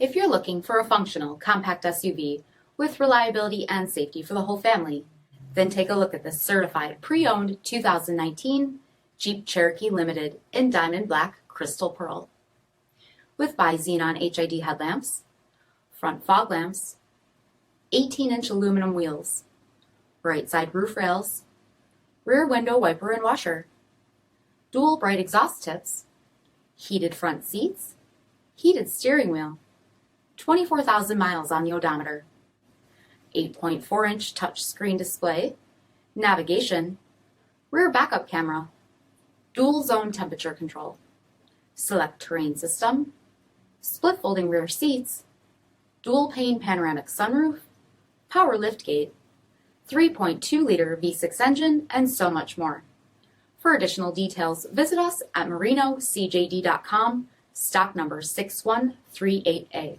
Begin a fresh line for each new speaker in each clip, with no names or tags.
If you're looking for a functional, compact SUV with reliability and safety for the whole family, then take a look at this certified pre-owned 2019 Jeep Cherokee Limited in Diamond Black Crystal Pearl. With bi-xenon HID headlamps, front fog lamps, 18-inch aluminum wheels, right side roof rails, rear window wiper and washer, dual bright exhaust tips, heated front seats, heated steering wheel, 24,000 miles on the odometer, 8.4-inch touchscreen display, navigation, rear backup camera, dual zone temperature control, SELEC-TERRAIN system, split folding rear seats, dual pane panoramic sunroof, power liftgate, 3.2-liter V6 engine, and so much more. For additional details, visit us at marinocjd.com, stock number 6138A.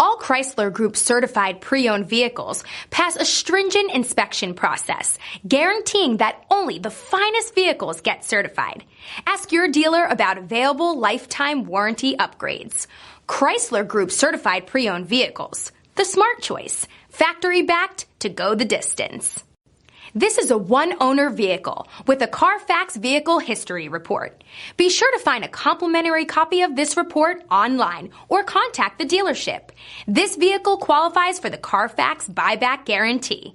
All Chrysler Group certified pre-owned vehicles pass a stringent inspection process, guaranteeing that only the finest vehicles get certified. Ask your dealer about available lifetime warranty upgrades. Chrysler Group certified pre-owned vehicles, the smart choice, factory backed to go the distance. This is a one-owner vehicle with a CARFAX vehicle history report. Be sure to find a complimentary copy of this report online or contact the dealership. This vehicle qualifies for the CARFAX buyback guarantee.